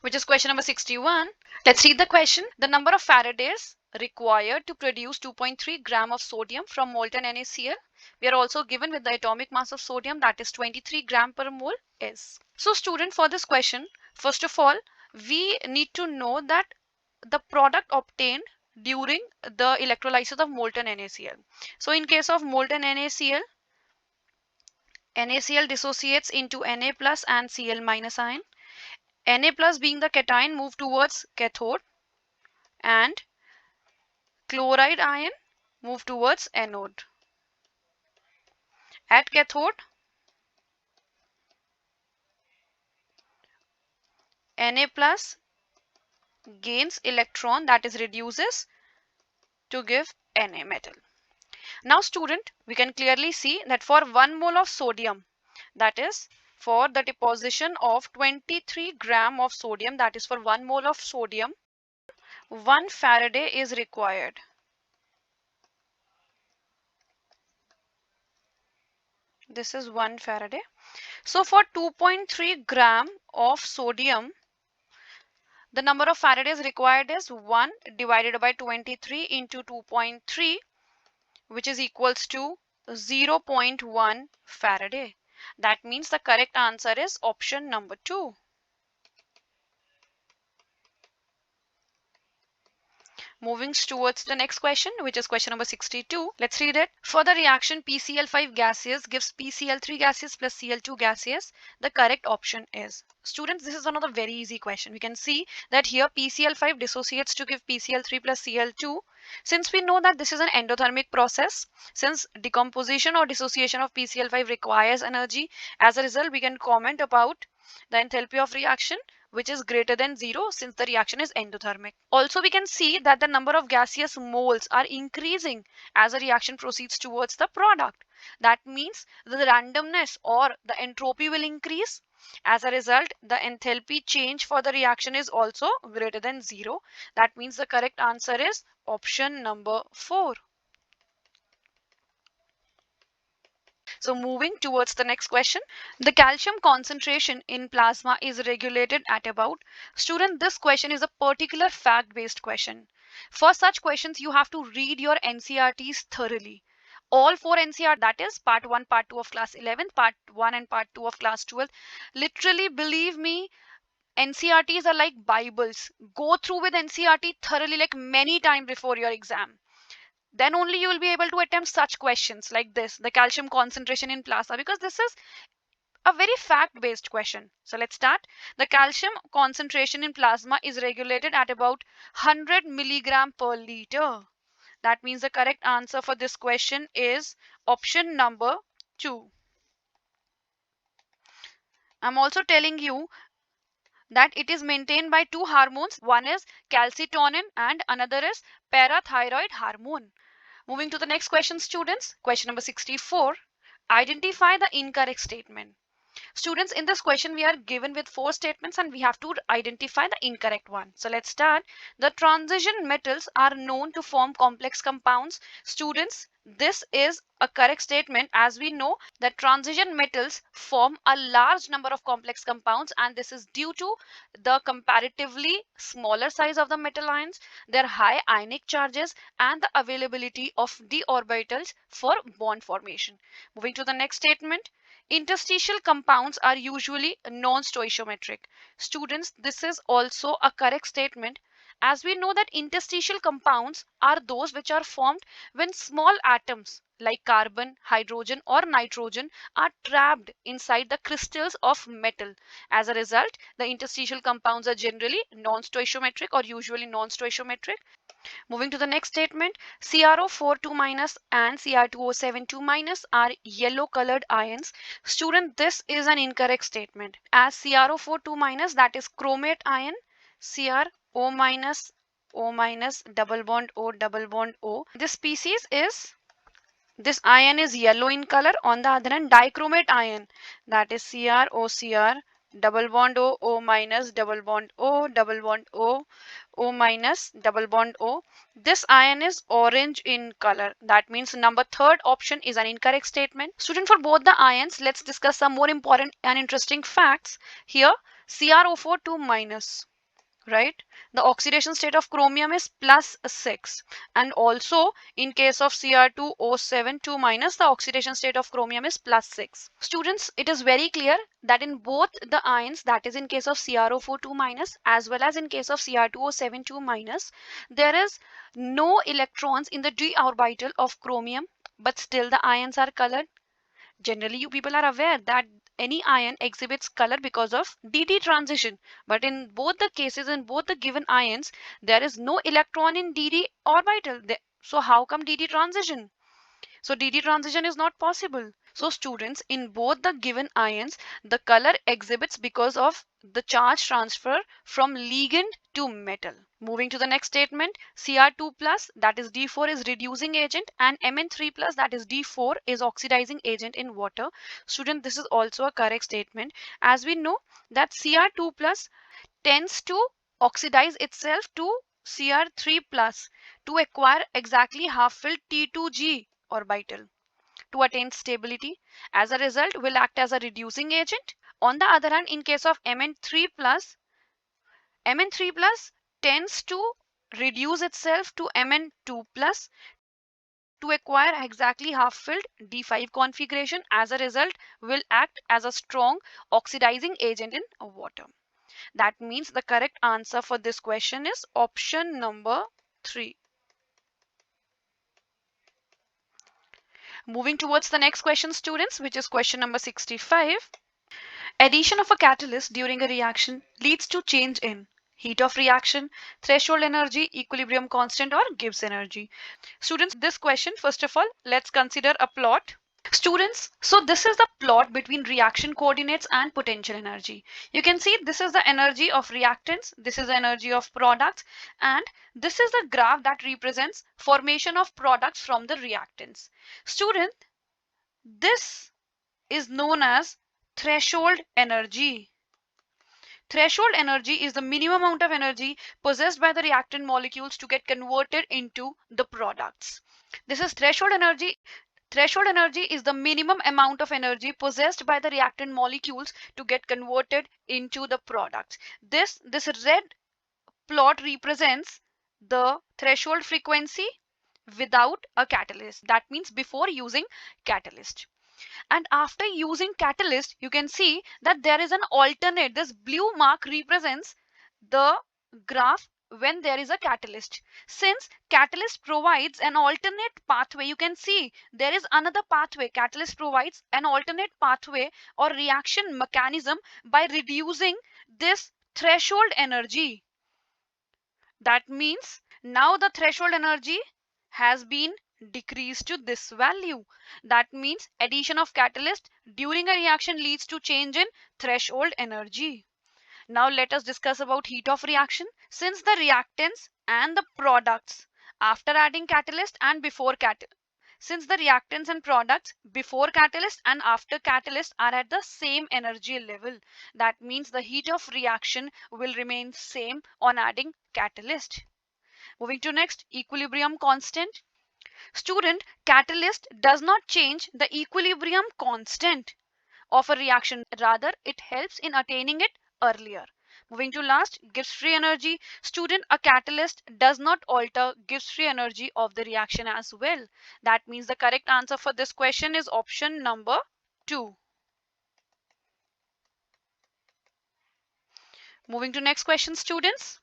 which is question number 61. Let's read the question. The number of Faradays required to produce 2.3 gram of sodium from molten NaCl. We are also given with the atomic mass of sodium, that is 23 gram per mole, is. So student, for this question, first of all, we need to know that the product obtained during the electrolysis of molten NaCl. So in case of molten NaCl, NaCl dissociates into Na plus and Cl minus ion. Na plus being the cation move towards cathode, and chloride ion move towards anode. At cathode, Na plus gains electron, that is reduces to give Na metal. Now student, we can clearly see that for 1 mole of sodium, that is for the deposition of 23 gram of sodium, that is for 1 mole of sodium, 1 Faraday is required. This is 1 Faraday. So for 2.3 gram of sodium, the number of Faradays required is 1 divided by 23 into 2.3, which is equals to 0.1 Faraday. That means the correct answer is option number 2. Moving towards the next question, which is question number 62. Let's read it. For the reaction PCl5 gaseous gives PCl3 gaseous plus Cl2 gaseous, the correct option is. Students, this is another very easy question. We can see that here PCl5 dissociates to give PCl3 plus Cl2. Since we know that this is an endothermic process, since decomposition or dissociation of PCl5 requires energy, as a result we can comment about the enthalpy of reaction, which is greater than 0 since the reaction is endothermic. Also, we can see that the number of gaseous moles are increasing as the reaction proceeds towards the product. That means the randomness or the entropy will increase. As a result, the enthalpy change for the reaction is also greater than 0. That means the correct answer is option number 4. So moving towards the next question, the calcium concentration in plasma is regulated at about. Student, this question is a particular fact based question. For such questions, you have to read your NCERTs thoroughly. All 4 NCERT, that is part 1, part 2 of class 11th, part 1 and part 2 of class 12. Literally, believe me, NCERTs are like Bibles. Go through with NCERT thoroughly, like many times before your exam. Then only you will be able to attempt such questions like this, the calcium concentration in plasma, because this is a very fact based question. So let's start. The calcium concentration in plasma is regulated at about 100 milligram per liter. That means the correct answer for this question is option number 2. I'm also telling you that it is maintained by 2 hormones. One is calcitonin and another is parathyroid hormone. Moving to the next question, students. Question number 64. Identify the incorrect statement. Students, in this question, we are given with 4 statements and we have to identify the incorrect one. So let's start. The transition metals are known to form complex compounds. Students, this is a correct statement, as we know that transition metals form a large number of complex compounds, and this is due to the comparatively smaller size of the metal ions, their high ionic charges, and the availability of d orbitals for bond formation. Moving to the next statement. Interstitial compounds are usually non-stoichiometric. Students, this is also a correct statement, as we know that interstitial compounds are those which are formed when small atoms like carbon, hydrogen or nitrogen are trapped inside the crystals of metal. As a result, the interstitial compounds are generally non-stoichiometric or usually non-stoichiometric. Moving to the next statement, CrO4 minus and Cr2O7 minus are yellow colored ions. Student, this is an incorrect statement, as CrO4 minus, that is chromate ion, CrO minus, O minus, double bond O, double bond O. This ion is yellow in color. On the other hand, dichromate ion, that is CrOCr, double bond O, O minus, double bond O, double bond O, O minus, double bond O. This ion is orange in color. That means number 3rd option is an incorrect statement. Student, for both the ions, let's discuss some more important and interesting facts. Here, CrO4 2 minus, right? The oxidation state of chromium is +6, and also in case of Cr2O7 2 minus, the oxidation state of chromium is +6. Students, it is very clear that in both the ions, that is in case of CrO4 2 minus as well as in case of Cr2O7 2 minus, there is no electrons in the d orbital of chromium, but still the ions are colored. Generally, you people are aware that any ion exhibits color because of dd transition, but in both the cases, in both the given ions, there is no electron in dd orbital. So how come dd transition? So dd transition is not possible. So students, in both the given ions, the color exhibits because of the charge transfer from ligand to metal. Moving to the next statement, Cr2 plus, that is D4, is reducing agent, and Mn3 plus, that is D4, is oxidizing agent in water. Student, this is also a correct statement, as we know that Cr2 plus tends to oxidize itself to Cr3 plus to acquire exactly half-filled T2G orbital to attain stability. As a result, will act as a reducing agent. On the other hand, in case of Mn3 plus, Mn3 plus tends to reduce itself to Mn2 plus to acquire exactly half-filled D5 configuration. As a result, will act as a strong oxidizing agent in water. That means the correct answer for this question is option number 3. Moving towards the next question, students, which is question number 65. Addition of a catalyst during a reaction leads to change in heat of reaction, threshold energy, equilibrium constant, or Gibbs energy. Students, this question, first of all, let's consider a plot. Students, so this is the plot between reaction coordinates and potential energy. You can see this is the energy of reactants, this is the energy of products, and this is the graph that represents formation of products from the reactants. Student, this is known as threshold energy. Threshold energy is the minimum amount of energy possessed by the reactant molecules to get converted into the products. This is threshold energy. Threshold energy is the minimum amount of energy possessed by the reactant molecules to get converted into the products. This red plot represents the threshold frequency without a catalyst. That means before using catalyst. And after using catalyst, you can see that there is an alternate. This blue mark represents the graph when there is a catalyst. Since catalyst provides an alternate pathway, you can see there is another pathway. Catalyst provides an alternate pathway or reaction mechanism by reducing this threshold energy. That means now the threshold energy has been decreased to this value. That means addition of catalyst during a reaction leads to change in threshold energy. Now let us discuss about heat of reaction. Since the reactants and the products after adding catalyst and before catalyst, since the reactants and products before catalyst and after catalyst are at the same energy level, that means the heat of reaction will remain same on adding catalyst. Moving to next, equilibrium constant. Student, catalyst does not change the equilibrium constant of a reaction, rather it helps in attaining it earlier. Moving to last, Gibbs free energy. Student, a catalyst does not alter Gibbs free energy of the reaction as well. That means the correct answer for this question is option number 2. Moving to next question, students.